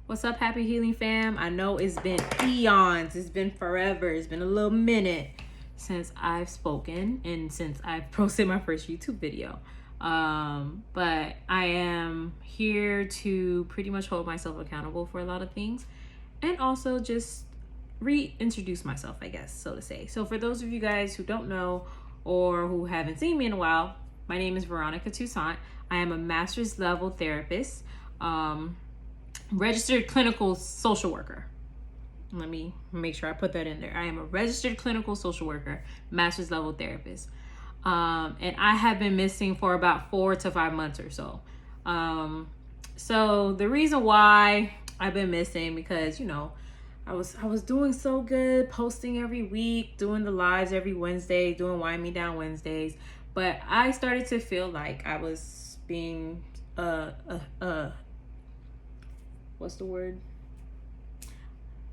What's up, Happy Healing fam? I know it's been eons, it's been forever, it's been a little minute since I've spoken and since I've posted my first YouTube video. But I am here to pretty much hold myself accountable for a lot of things and also just reintroduce myself, I guess, so to say. So for those of you guys who don't know or who haven't seen me in a while, my name is Veronica Toussaint. I am a master's level therapist, registered clinical social worker. Let me make sure I put that in there. I am a registered clinical social worker, master's level therapist. And I have been missing for about 4 to 5 months or so. So the reason why I've been missing, because, you know, I was doing so good, posting every week, doing the lives every Wednesday, doing Wind Me Down Wednesdays. But I started to feel like I was being, what's the word?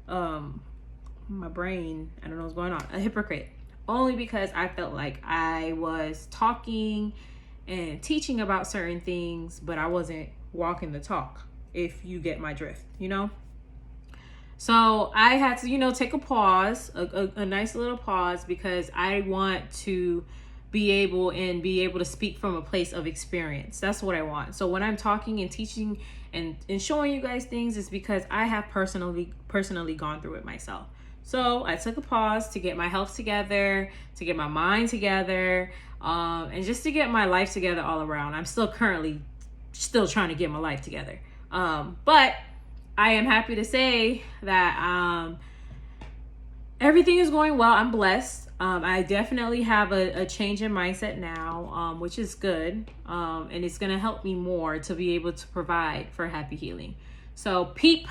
My brain, I don't know what's going on. A hypocrite. Only because I felt like I was talking and teaching about certain things, but I wasn't walking the talk, if you get my drift, you know? So I had to, you know, take a pause, a nice little pause, because I want to be able to speak from a place of experience. That's what I want. So when I'm talking and teaching and showing you guys things, it's because I have personally gone through it myself. So I took a pause to get my health together, to get my mind together, and just to get my life together all around. I'm still trying to get my life together. But I am happy to say that everything is going well. I'm blessed. I definitely have a change in mindset now, which is good. And it's going to help me more to be able to provide for Happy Healing. So peep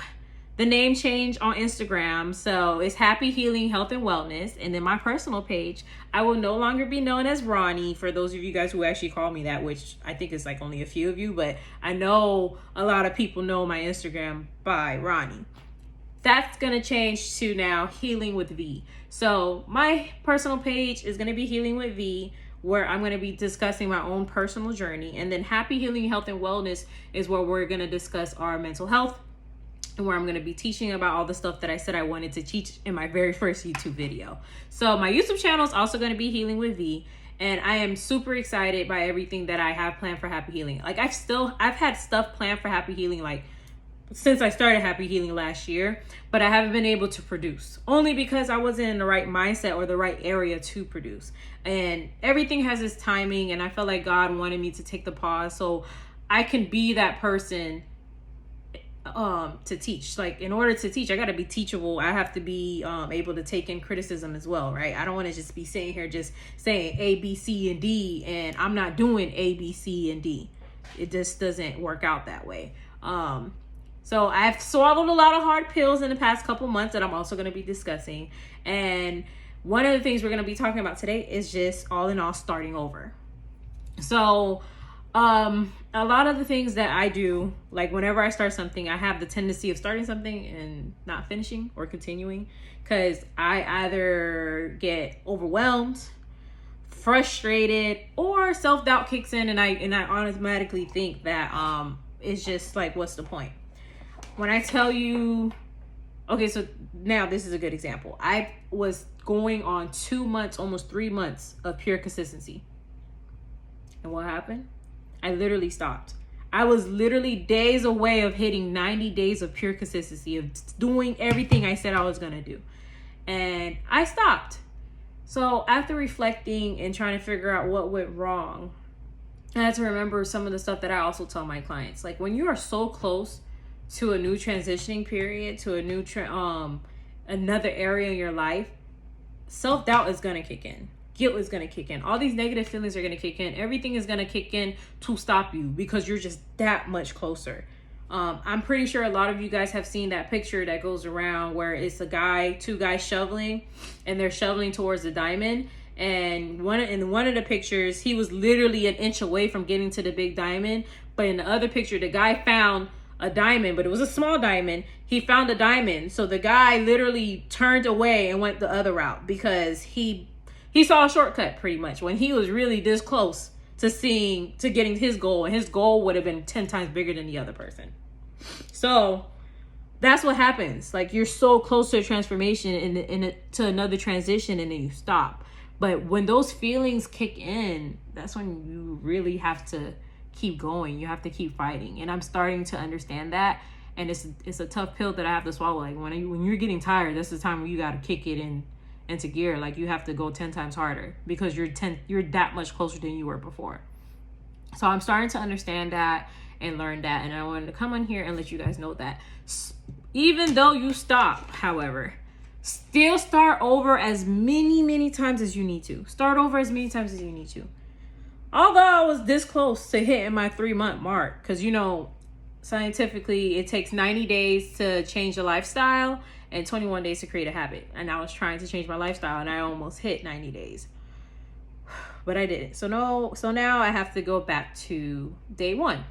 the name change on Instagram. So it's Happy Healing Health and Wellness. And then my personal page, I will no longer be known as Ronnie, for those of you guys who actually call me that, which I think is like only a few of you, but I know a lot of people know my Instagram by Ronnie. That's going to change to now Healing with V. So my personal page is going to be Healing with V, where I'm going to be discussing my own personal journey. And then Happy Healing Health and Wellness is where we're going to discuss our mental health, and where I'm going to be teaching about all the stuff that I said I wanted to teach in my very first YouTube video. So my YouTube channel is also going to be Healing with V. And I am super excited by everything that I have planned for Happy Healing. Like I've had stuff planned for Happy Healing, like since I started Happy Healing last year, but I haven't been able to produce, only because I wasn't in the right mindset or the right area to produce. And everything has its timing, and I felt like God wanted me to take the pause so I can be that person to teach. Like, in order to teach, I got to be teachable. I have to be able to take in criticism as well, right? I don't want to just be sitting here just saying A, B, C, and D, and I'm not doing A, B, C, and D. It just doesn't work out that way. So I've swallowed a lot of hard pills in the past couple months that I'm also going to be discussing. And one of the things we're going to be talking about today is just all in all starting over. So a lot of the things that I do, like whenever I start something, I have the tendency of starting something and not finishing or continuing, because I either get overwhelmed, frustrated, or self-doubt kicks in, and I automatically think that it's just like, what's the point? When I tell you, okay, so now this is a good example. I was going on 2 months, almost 3 months of pure consistency. And what happened? I literally stopped. I was literally days away of hitting 90 days of pure consistency, of doing everything I said I was going to do. And I stopped. So after reflecting and trying to figure out what went wrong, I had to remember some of the stuff that I also tell my clients. Like, when you are so close to a new transitioning period, to a new another area in your life, self-doubt is going to kick in. Guilt is going to kick in. All these negative feelings are going to kick in. Everything is going to kick in to stop you, because you're just that much closer. I'm pretty sure a lot of you guys have seen that picture that goes around where it's two guys shoveling, and they're shoveling towards the diamond. And in one of the pictures, he was literally an inch away from getting to the big diamond. But in the other picture, the guy found a diamond, but it was a small diamond. He found a diamond. So the guy literally turned away and went the other route, because he saw a shortcut pretty much, when he was really this close to getting his goal, and his goal would have been 10 times bigger than the other person. So That's what happens. Like, you're so close to a transformation to another transition, and then you stop. But when those feelings kick in, that's when you really have to keep going. You have to keep fighting. And I'm starting to understand that. And it's a tough pill that I have to swallow. Like, when you're getting tired, that's the time when you got to kick it into gear. Like, you have to go 10 times harder because you're that much closer than you were before. So I'm starting to understand that and learn that. And I wanted to come on here and let you guys know that even though you stop, however, still start over as many times as you need to. Start over as many times as you need to. Although I was this close to hitting my 3-month mark, because, you know, scientifically, it takes 90 days to change a lifestyle and 21 days to create a habit. And I was trying to change my lifestyle, and I almost hit 90 days. But I didn't. So now I have to go back to day 1,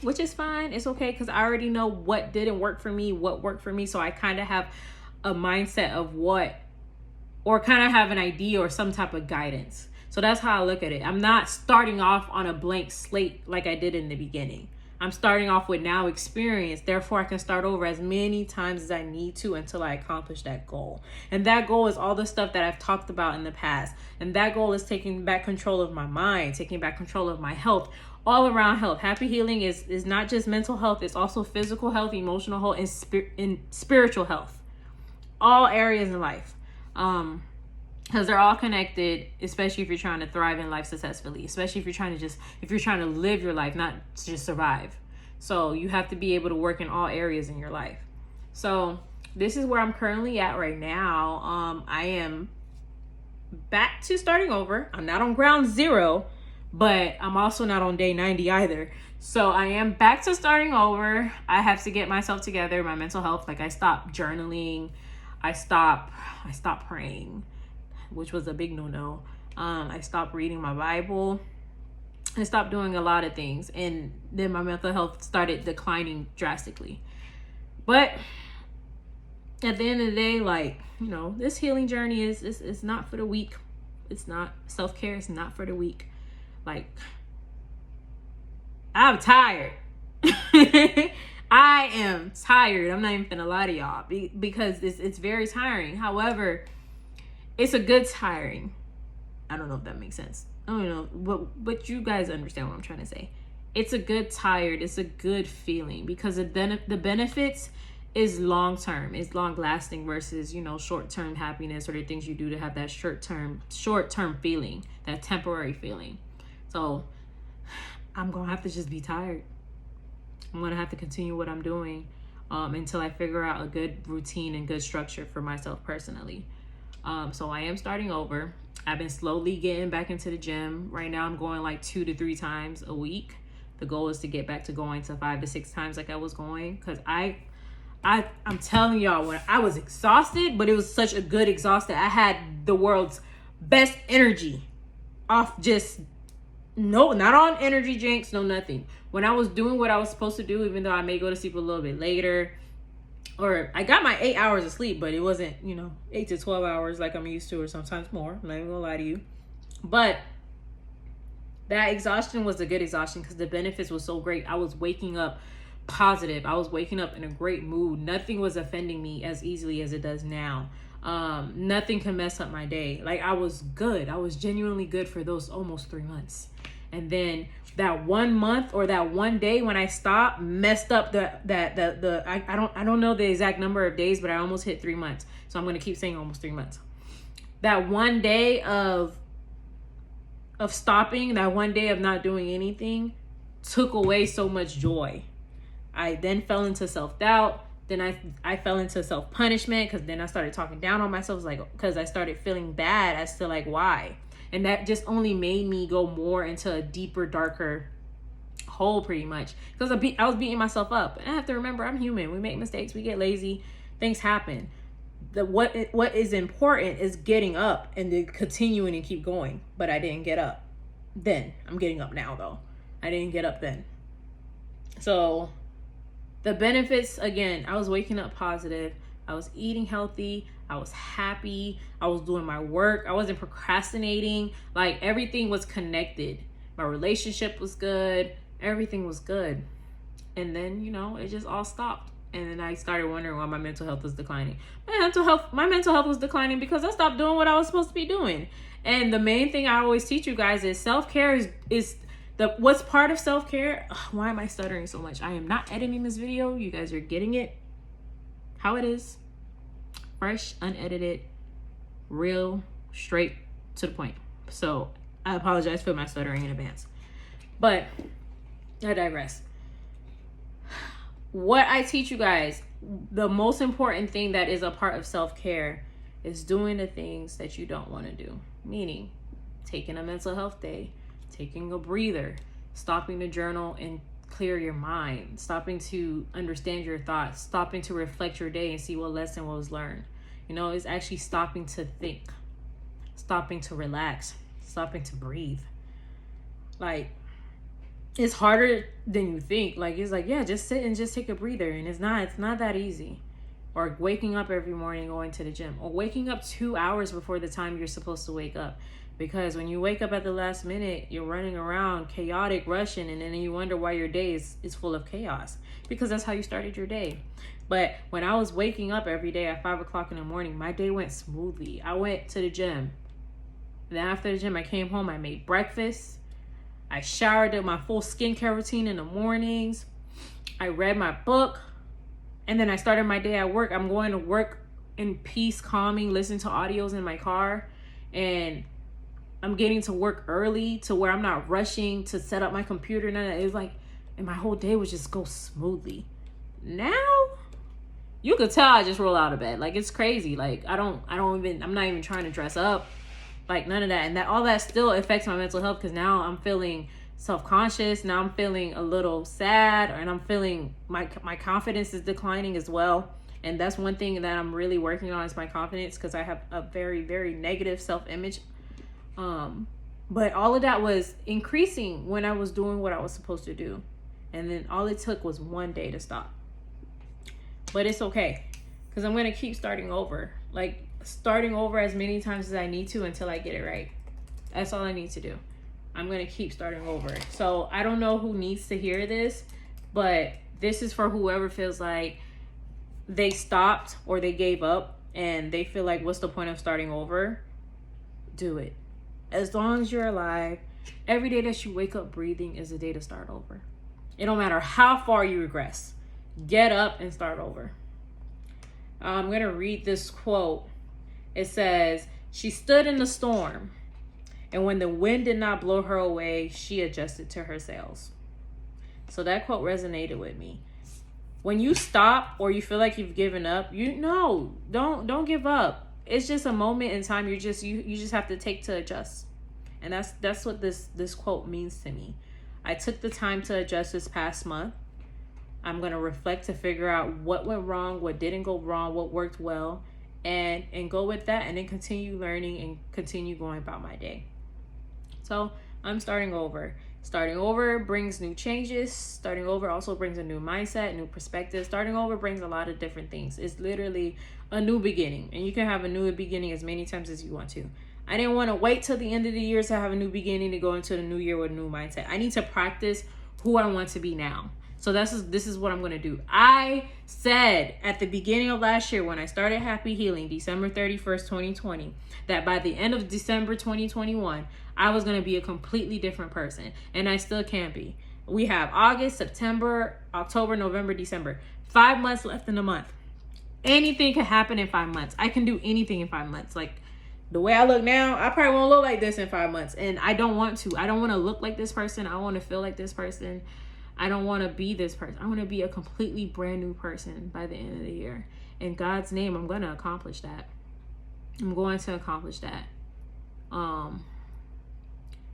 which is fine. It's okay, because I already know what didn't work for me, what worked for me. So I kind of have a mindset of or kind of have an idea or some type of guidance. So that's how I look at it. I'm not starting off on a blank slate like I did in the beginning. I'm starting off with now experience. Therefore, I can start over as many times as I need to until I accomplish that goal. And that goal is all the stuff that I've talked about in the past. And that goal is taking back control of my mind, taking back control of my health, all around health. Happy healing is not just mental health. It's also physical health, emotional health, and spiritual health. All areas in life. Because they're all connected, especially if you're trying to thrive in life successfully, especially if you're trying to live your life, not just survive. So you have to be able to work in all areas in your life. So this is where I'm currently at right now. I am back to starting over. I'm not on ground zero, but I'm also not on day 90 either. So I am back to starting over. I have to get myself together, my mental health. Like, I stopped journaling. I stopped praying, which was a big no-no. I stopped reading my Bible. I stopped doing a lot of things. And then my mental health started declining drastically. But at the end of the day, like, you know, this healing journey is not for the weak. It's not self-care. It's not for the weak. Like, I'm tired. I am tired. I'm not even gonna lie to y'all because it's very tiring. However, it's a good tiring. I don't know if that makes sense. I don't know, but you guys understand what I'm trying to say. It's a good tired. It's a good feeling because the benefits is long term. It's long lasting versus, you know, short term happiness or the things you do to have that short term feeling, that temporary feeling. So I'm gonna have to just be tired. I'm gonna have to continue what I'm doing until I figure out a good routine and good structure for myself personally. So I am starting over. I've been slowly getting back into the gym. Right now I'm going like 2 to 3 times a week. The goal is to get back to going to 5 to 6 times like I was going. Cause I'm telling y'all, when I was exhausted, but it was such a good exhausted. I had the world's best energy off just not on energy drinks, no nothing. When I was doing what I was supposed to do, even though I may go to sleep a little bit later, or I got my 8 hours of sleep, but it wasn't, 8 to 12 hours like I'm used to, or sometimes more. I'm not even gonna lie to you. But that exhaustion was a good exhaustion because the benefits was so great. I was waking up positive. I was waking up in a great mood. Nothing was offending me as easily as it does now. Nothing can mess up my day. Like, I was good. I was genuinely good for those almost 3 months. And then that 1 month or that one day when I stopped messed up I don't know the exact number of days, but I almost hit 3 months. So I'm going to keep saying almost 3 months. That one day of stopping, that one day of not doing anything took away so much joy. I then fell into self-doubt. Then I fell into self-punishment because then I started talking down on myself, because I started feeling bad as to like why. And that just only made me go more into a deeper, darker hole pretty much. Because I was beating myself up. And I have to remember, I'm human. We make mistakes. We get lazy. Things happen. What is important is getting up and then continuing and keep going. But I didn't get up then. I'm getting up now though. I didn't get up then. So the benefits, again, I was waking up positive. I was eating healthy. I was happy. I was doing my work. I wasn't procrastinating. Like, everything was connected. My relationship was good. Everything was good. And then, it just all stopped. And then I started wondering why my mental health was declining. My mental health was declining because I stopped doing what I was supposed to be doing. And the main thing I always teach you guys is self-care is what's part of self-care. Ugh, why am I stuttering so much? I am not editing this video. You guys are getting it how it is. Fresh, unedited, real, straight to the point. So I apologize for my stuttering in advance. But I digress. What I teach you guys, the most important thing that is a part of self-care is doing the things that you don't want to do. Meaning, taking a mental health day, taking a breather, stopping to journal and clear your mind, stopping to understand your thoughts, stopping to reflect your day and see what lesson was learned. You know, it's actually stopping to think, stopping to relax, stopping to breathe. Like, it's harder than you think. Like, it's like, yeah, just sit and just take a breather. And it's not that easy. Or waking up every morning, going to the gym, or waking up 2 hours before the time you're supposed to wake up. Because when you wake up at the last minute, you're running around chaotic, rushing, and then you wonder why your day is full of chaos. Because that's how you started your day. But when I was waking up every day at 5 o'clock in the morning, my day went smoothly. I went to the gym. Then after the gym, I came home, I made breakfast. I showered, did my full skincare routine in the mornings. I read my book. And then I started my day at work. I'm going to work in peace, calming, listening to audios in my car. And I'm getting to work early to where I'm not rushing to set up my computer. None of that. It was like, and my whole day would just go smoothly. Now, you could tell I just roll out of bed. Like, it's crazy. Like, I'm not even trying to dress up. Like, none of that. And that all that still affects my mental health because now I'm feeling self-conscious. Now I'm feeling a little sad, and I'm feeling my confidence is declining as well. And that's one thing that I'm really working on is my confidence because I have a very, very negative self-image. But all of that was increasing when I was doing what I was supposed to do. And then all it took was one day to stop. But it's okay because I'm going to keep starting over. Like, starting over as many times as I need to until I get it right. That's all I need to do. I'm going to keep starting over. So I don't know who needs to hear this, but this is for whoever feels like they stopped or they gave up and they feel like, what's the point of starting over? Do it. As long as you're alive, every day that you wake up breathing is a day to start over. It don't matter how far you regress. Get up and start over. I'm going to read this quote. It says, "She stood in the storm, and when the wind did not blow her away, she adjusted to her sails." So that quote resonated with me. When you stop or you feel like you've given up, don't give up. It's just a moment in time. You just have to take to adjust. And that's what this quote means to me. I took the time to adjust this past month. I'm going to reflect to figure out what went wrong, what didn't go wrong, what worked well, and go with that, and then continue learning and continue going about my day. So I'm starting over. Starting over brings new changes. Starting over also brings a new mindset, new perspective. Starting over brings a lot of different things. It's literally a new beginning, and you can have a new beginning as many times as you want to. I didn't want to wait till the end of the year to have a new beginning to go into the new year with a new mindset. I need to practice who I want to be now. So this is what I'm going to do. I said at the beginning of last year when I started Happy Healing, December 31st, 2020, that by the end of December 2021, I was going to be a completely different person. And I still can be. We have August, September, October, November, December. 5 months left in the month. Anything can happen in 5 months. I can do anything in 5 months. Like, the way I look now, I probably won't look like this in 5 months. And I don't want to. I don't want to look like this person. I want to feel like this person. I don't want to be this person. I want to be a completely brand new person by the end of the year. In God's name, I'm going to accomplish that. I'm going to accomplish that.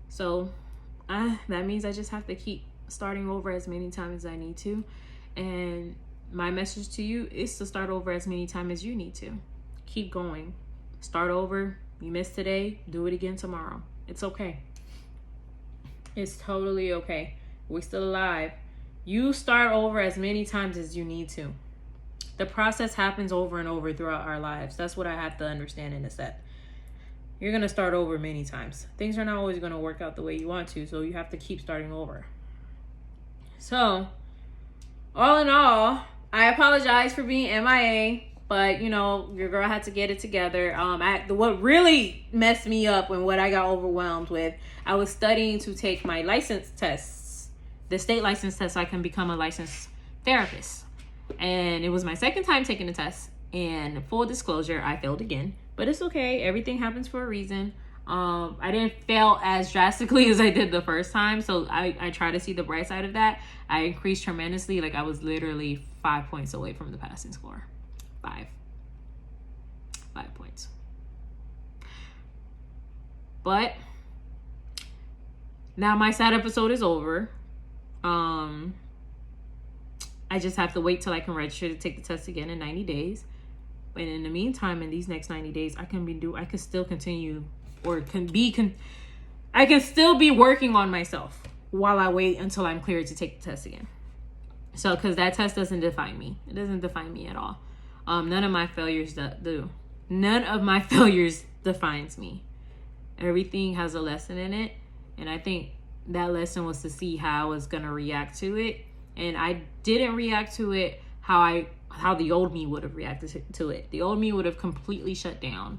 So that means I just have to keep starting over as many times as I need to. And my message to you is to start over as many times as you need to. Keep going. Start over. You missed today. Do it again tomorrow. It's okay. It's totally okay. We're still alive. You start over as many times as you need to. The process happens over and over throughout our lives. That's what I have to understand in a set. You're going to start over many times. Things are not always going to work out the way you want to, so you have to keep starting over. So, all in all, I apologize for being MIA, but you know, your girl had to get it together. What really messed me up and what I got overwhelmed with, I was studying to take my license tests, the state license test, so I can become a licensed therapist. And it was my second time taking the test. And full disclosure, I failed again, but it's okay. Everything happens for a reason. I didn't fail as drastically as I did the first time, so I try to see the bright side of that. I increased tremendously. Like, I was literally 5 points away from the passing score. 5 points. But now my sad episode is over. I just have to wait till I can register to take the test again in 90 days. And in the meantime, in these next 90 days, I can still continue, or I can still be working on myself while I wait until I'm cleared to take the test again. So, because that test doesn't define me. It doesn't define me at all. None of my failures do. None of my failures defines me. Everything has a lesson in it. And I think that lesson was to see how I was going to react to it. And I didn't react to it how the old me would have reacted to it. The old me would have completely shut down.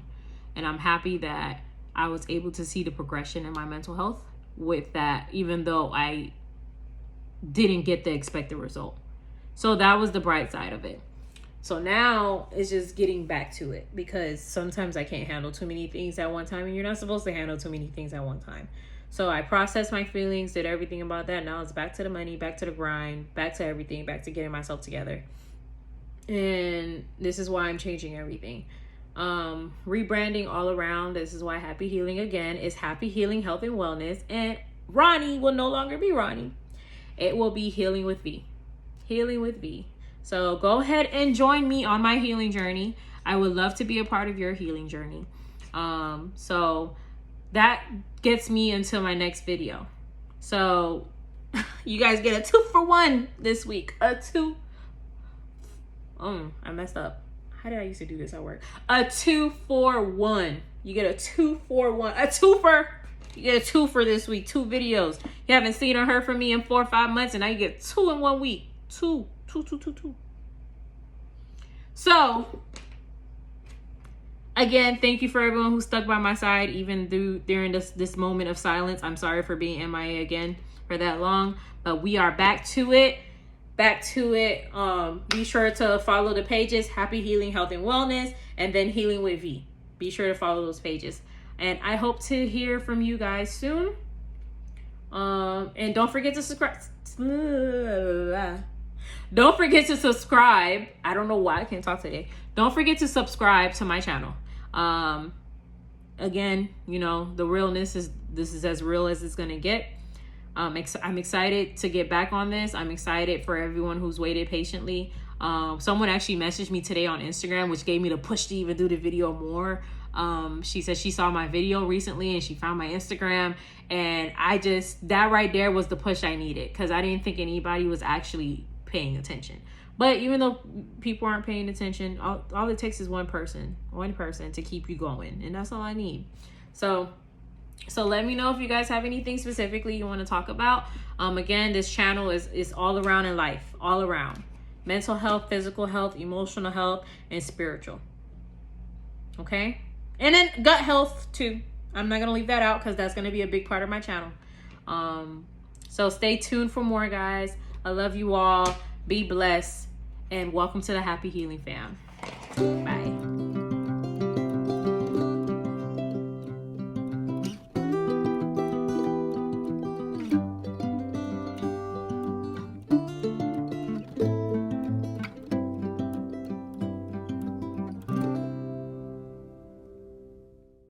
And I'm happy that I was able to see the progression in my mental health with that, even though I didn't get the expected result. So that was the bright side of it. So now it's just getting back to it, because sometimes I can't handle too many things at one time, and you're not supposed to handle too many things at one time. So I processed my feelings, did everything about that. Now it's back to the money, back to the grind, back to everything, back to getting myself together. And this is why I'm changing everything. Rebranding all around. This is why Happy Healing again is Happy Healing Health and Wellness. And Ronnie will no longer be Ronnie. It will be Healing with V. Healing with V. So go ahead and join me on my healing journey. I would love to be a part of your healing journey. So that gets me into my next video. So you guys get a 2-for-1 this week. I messed up. How did I used to do this at work? A 2-for-1. You get a 2-for-1. A twofer. You get a 2 for this week. 2 videos. You haven't seen or heard from me in 4 or 5 months, and now you get 2 in 1 week. 2. So, again, thank you for everyone who stuck by my side even during this moment of silence. I'm sorry for being MIA again for that long, but we are back to it. Be sure to follow the pages, Happy Healing Health and Wellness, and then Healing with V. Be sure to follow those pages. And I hope to hear from you guys soon. And don't forget to subscribe. Don't forget to subscribe. I don't know why I can't talk today. Don't forget to subscribe to my channel. Again, you know, the realness is, this is as real as it's gonna get. I'm excited to get back on this. I'm excited for everyone who's waited patiently. Someone actually messaged me today on Instagram, which gave me the push to even do the video more. She said she saw my video recently and she found my Instagram, and that right there was the push I needed, because I didn't think anybody was actually paying attention. But even though people aren't paying attention, all it takes is one person to keep you going, and that's all I need. So let me know if you guys have anything specifically you want to talk about. Again, this channel is all around in life, all around. Mental health, physical health, emotional health, and spiritual. Okay? And then gut health too. I'm not going to leave that out because that's going to be a big part of my channel. So stay tuned for more, guys. I love you all. Be blessed. And welcome to the Happy Healing fam. Bye.